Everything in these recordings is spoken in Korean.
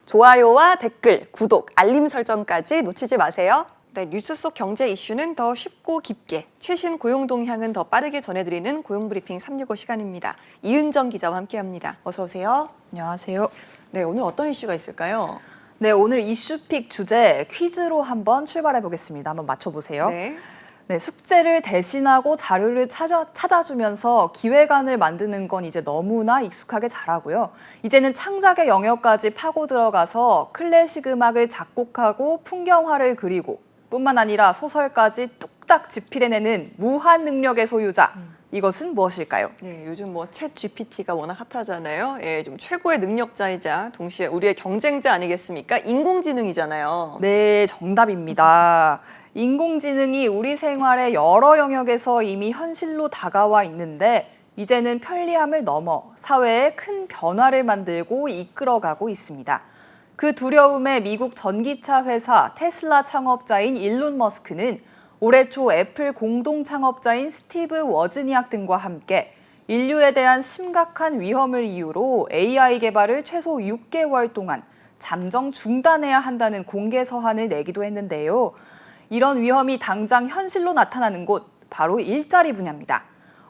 좋아요와 댓글, 구독, 알림 설정까지 놓치지 마세요. 네, 뉴스 속 경제 이슈는 더 쉽고 깊게, 최신 고용 동향은 더 빠르게 전해드리는 고용브리핑 365 시간입니다. 이은정 기자와 함께합니다. 어서 오세요. 안녕하세요. 네, 오늘 어떤 이슈가 있을까요? 네, 오늘 이슈픽 주제 퀴즈로 한번 출발해 보겠습니다. 한번 맞춰보세요. 네, 숙제를 대신하고 자료를 찾아주면서 기획안을 만드는 건 이제 너무나 익숙하게 잘하고요. 이제는 창작의 영역까지 파고 들어가서 클래식 음악을 작곡하고 풍경화를 그리고 뿐만 아니라 소설까지 뚝딱 집필해내는 무한 능력의 소유자. 이것은 무엇일까요? 네, 요즘 챗 GPT가 워낙 핫하잖아요. 예, 좀 최고의 능력자이자 동시에 우리의 경쟁자 아니겠습니까? 인공지능이잖아요. 네, 정답입니다. 인공지능이 우리 생활의 여러 영역에서 이미 현실로 다가와 있는데 이제는 편리함을 넘어 사회에 큰 변화를 만들고 이끌어가고 있습니다. 그 두려움에 미국 전기차 회사 테슬라 창업자인 일론 머스크는 올해 초 애플 공동 창업자인 스티브 워즈니악 등과 함께 인류에 대한 심각한 위험을 이유로 AI 개발을 최소 6개월 동안 잠정 중단해야 한다는 공개 서한을 내기도 했는데요. 이런 위험이 당장 현실로 나타나는 곳, 바로 일자리 분야입니다.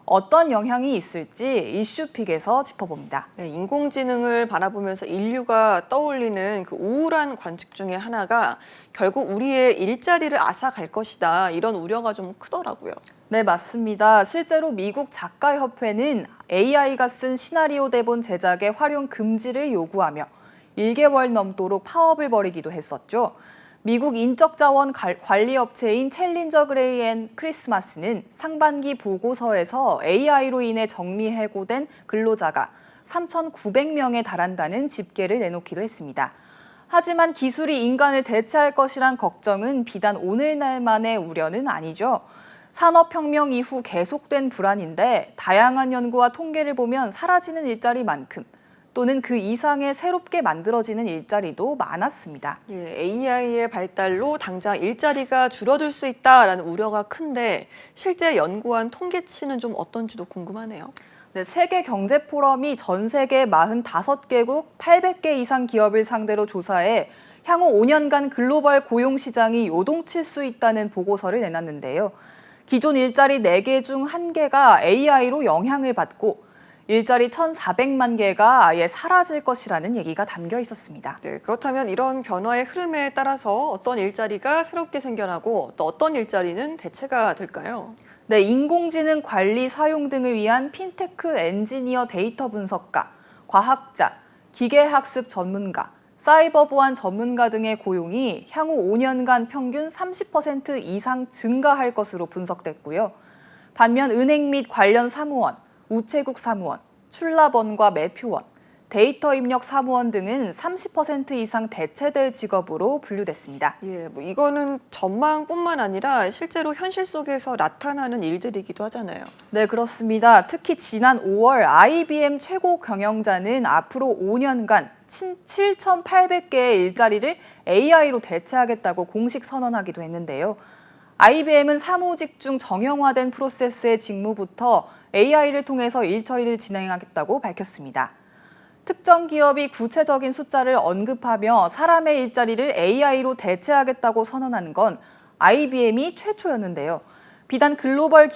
어떤 영향이 있을지 이슈픽에서 짚어봅니다. 네, 인공지능을 바라보면서 인류가 떠올리는 그 우울한 관측 중에 하나가 결국 우리의 일자리를 앗아갈 것이다. 이런 우려가 좀 크더라고요. 네, 맞습니다. 실제로 미국 작가협회는 AI가 쓴 시나리오 대본 제작의 활용 금지를 요구하며 1개월 넘도록 파업을 벌이기도 했었죠. 미국 인적자원 관리업체인 챌린저 그레이 앤 크리스마스는 상반기 보고서에서 AI로 인해 정리해고된 근로자가 3,900명에 달한다는 집계를 내놓기도 했습니다. 하지만 기술이 인간을 대체할 것이란 걱정은 비단 오늘날만의 우려는 아니죠. 산업혁명 이후 계속된 불안인데 다양한 연구와 통계를 보면 사라지는 일자리만큼 또는 그 이상의 새롭게 만들어지는 일자리도 많았습니다. 예, AI의 발달로 당장 일자리가 줄어들 수 있다라는 우려가 큰데 실제 연구한 통계치는 좀 어떤지도 궁금하네요. 네, 세계경제포럼이 전 세계 45개국 800개 이상 기업을 상대로 조사해 향후 5년간 글로벌 고용시장이 요동칠 수 있다는 보고서를 내놨는데요. 기존 일자리 4개 중 1개가 AI로 영향을 받고 일자리 1,400만 개가 아예 사라질 것이라는 얘기가 담겨 있었습니다. 네, 그렇다면 이런 변화의 흐름에 따라서 어떤 일자리가 새롭게 생겨나고 또 어떤 일자리는 대체가 될까요? 네, 인공지능 관리 사용 등을 위한 핀테크 엔지니어 데이터 분석가, 과학자, 기계학습 전문가, 사이버 보안 전문가 등의 고용이 향후 5년간 평균 30% 이상 증가할 것으로 분석됐고요. 반면 은행 및 관련 사무원, 우체국 사무원, 출납원과 매표원, 데이터 입력 사무원 등은 30% 이상 대체될 직업으로 분류됐습니다. 예, 이거는 전망뿐만 아니라 실제로 현실 속에서 나타나는 일들이기도 하잖아요. 네, 그렇습니다. 특히 지난 5월 IBM 최고 경영자는 앞으로 5년간 7,800개의 일자리를 AI로 대체하겠다고 공식 선언하기도 했는데요. IBM은 사무직 중 정형화된 프로세스의 직무부터 AI를 통해서 일 처리를 진행하겠다고 밝혔습니다. 특정 기업이 구체적인 숫자를 언급하며 사람의 일자리를 AI로 대체하겠다고 선언하는 건 IBM이 최초였는데요. 비단 글로벌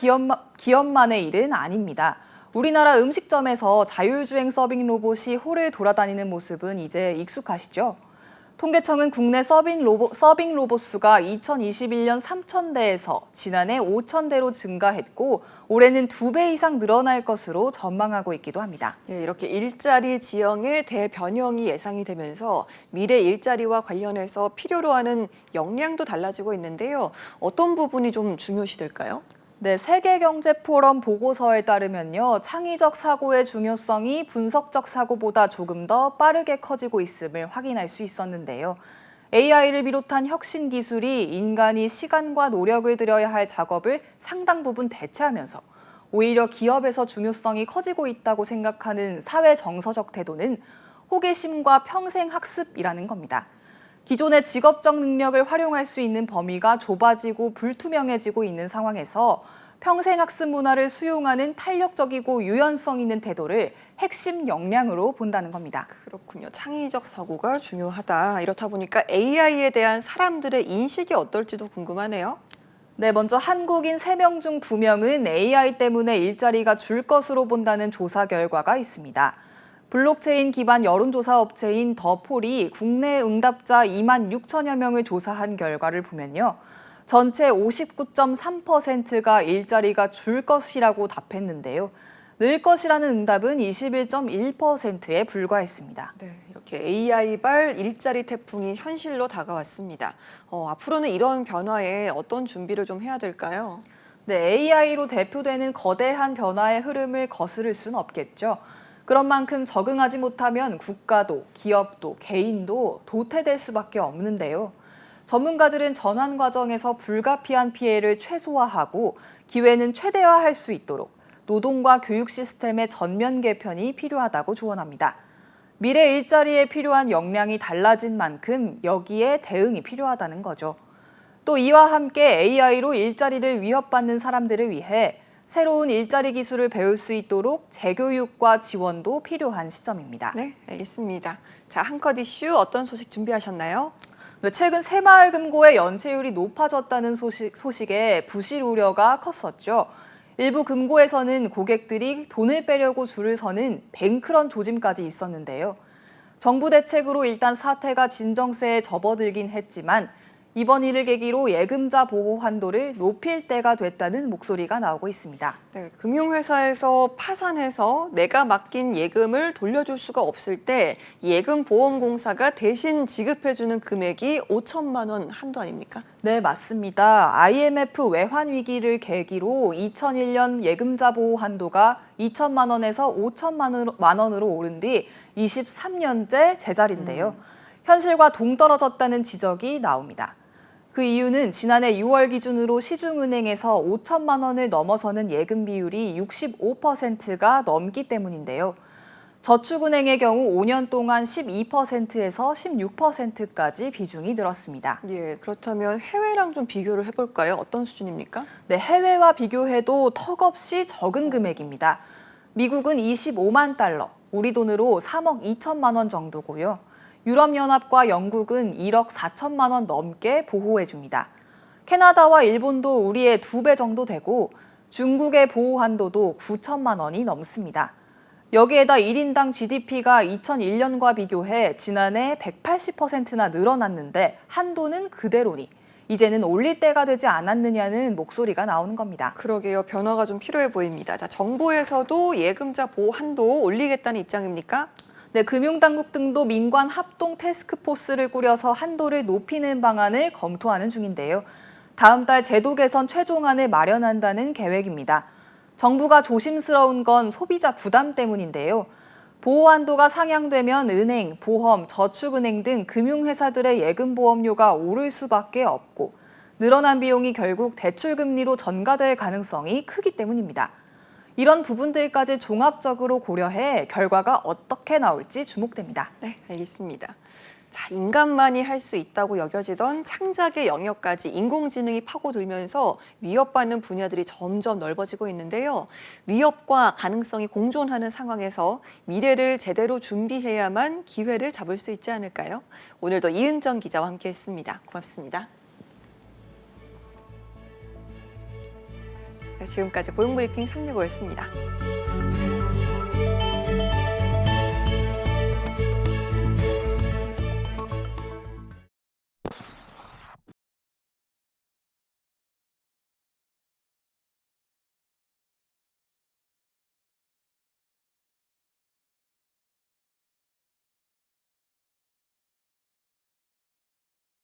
기업만의 일은 아닙니다. 우리나라 음식점에서 자율주행 서빙 로봇이 홀을 돌아다니는 모습은 이제 익숙하시죠? 통계청은 국내 서빙 로봇 수가 2021년 3,000대에서 지난해 5,000대로 증가했고 올해는 2배 이상 늘어날 것으로 전망하고 있기도 합니다. 예, 이렇게 일자리 지형의 대변형이 예상이 되면서 미래 일자리와 관련해서 필요로 하는 역량도 달라지고 있는데요. 어떤 부분이 좀 중요시 될까요? 네, 세계경제포럼 보고서에 따르면요. 창의적 사고의 중요성이 분석적 사고보다 조금 더 빠르게 커지고 있음을 확인할 수 있었는데요. AI를 비롯한 혁신 기술이 인간이 시간과 노력을 들여야 할 작업을 상당 부분 대체하면서 오히려 기업에서 중요성이 커지고 있다고 생각하는 사회 정서적 태도는 호기심과 평생학습이라는 겁니다. 기존의 직업적 능력을 활용할 수 있는 범위가 좁아지고 불투명해지고 있는 상황에서 평생학습 문화를 수용하는 탄력적이고 유연성 있는 태도를 핵심 역량으로 본다는 겁니다. 그렇군요. 창의적 사고가 중요하다. 이렇다 보니까 AI에 대한 사람들의 인식이 어떨지도 궁금하네요. 네, 먼저 한국인 3명 중 2명은 AI 때문에 일자리가 줄 것으로 본다는 조사 결과가 있습니다. 블록체인 기반 여론조사 업체인 더폴이 국내 응답자 2만 6천여 명을 조사한 결과를 보면요. 전체 59.3%가 일자리가 줄 것이라고 답했는데요. 늘 것이라는 응답은 21.1%에 불과했습니다. 네, 이렇게 AI발 일자리 태풍이 현실로 다가왔습니다. 앞으로는 이런 변화에 어떤 준비를 좀 해야 될까요? 네, AI로 대표되는 거대한 변화의 흐름을 거스를 수는 없겠죠. 그런 만큼 적응하지 못하면 국가도, 기업도, 개인도 도태될 수밖에 없는데요. 전문가들은 전환 과정에서 불가피한 피해를 최소화하고 기회는 최대화할 수 있도록 노동과 교육 시스템의 전면 개편이 필요하다고 조언합니다. 미래 일자리에 필요한 역량이 달라진 만큼 여기에 대응이 필요하다는 거죠. 또 이와 함께 AI로 일자리를 위협받는 사람들을 위해 새로운 일자리 기술을 배울 수 있도록 재교육과 지원도 필요한 시점입니다. 네, 알겠습니다. 자, 한컷 이슈 어떤 소식 준비하셨나요? 최근 새마을금고의 연체율이 높아졌다는 소식에 부실 우려가 컸었죠. 일부 금고에서는 고객들이 돈을 빼려고 줄을 서는 뱅크런 조짐까지 있었는데요. 정부 대책으로 일단 사태가 진정세에 접어들긴 했지만 이번 일을 계기로 예금자 보호 한도를 높일 때가 됐다는 목소리가 나오고 있습니다. 네, 금융회사에서 파산해서 내가 맡긴 예금을 돌려줄 수가 없을 때 예금보험공사가 대신 지급해주는 금액이 5천만 원 한도 아닙니까? 네, 맞습니다. IMF 외환 위기를 계기로 2001년 예금자 보호 한도가 2천만 원에서 5천만 원으로 오른 뒤 23년째 제자리인데요. 현실과 동떨어졌다는 지적이 나옵니다. 그 이유는 지난해 6월 기준으로 시중은행에서 5천만 원을 넘어서는 예금 비율이 65%가 넘기 때문인데요. 저축은행의 경우 5년 동안 12%에서 16%까지 비중이 늘었습니다. 예, 그렇다면 해외랑 좀 비교를 해볼까요? 어떤 수준입니까? 네, 해외와 비교해도 턱없이 적은 금액입니다. 미국은 25만 달러, 우리 돈으로 3억 2천만 원 정도고요. 유럽연합과 영국은 1억 4천만 원 넘게 보호해줍니다. 캐나다와 일본도 우리의 2배 정도 되고 중국의 보호 한도도 9천만 원이 넘습니다. 여기에다 1인당 GDP가 2001년과 비교해 지난해 180%나 늘어났는데 한도는 그대로니 이제는 올릴 때가 되지 않았느냐는 목소리가 나오는 겁니다. 그러게요. 변화가 좀 필요해 보입니다. 자, 정부에서도 예금자 보호 한도 올리겠다는 입장입니까? 네, 금융당국 등도 민관 합동 태스크포스를 꾸려서 한도를 높이는 방안을 검토하는 중인데요. 다음 달 제도 개선 최종안을 마련한다는 계획입니다. 정부가 조심스러운 건 소비자 부담 때문인데요. 보호 한도가 상향되면 은행, 보험, 저축은행 등 금융회사들의 예금보험료가 오를 수밖에 없고 늘어난 비용이 결국 대출금리로 전가될 가능성이 크기 때문입니다. 이런 부분들까지 종합적으로 고려해 결과가 어떻게 나올지 주목됩니다. 네, 알겠습니다. 자, 인간만이 할 수 있다고 여겨지던 창작의 영역까지 인공지능이 파고들면서 위협받는 분야들이 점점 넓어지고 있는데요. 위협과 가능성이 공존하는 상황에서 미래를 제대로 준비해야만 기회를 잡을 수 있지 않을까요? 오늘도 이은정 기자와 함께했습니다. 고맙습니다. 지금까지 고용브리핑 365였습니다.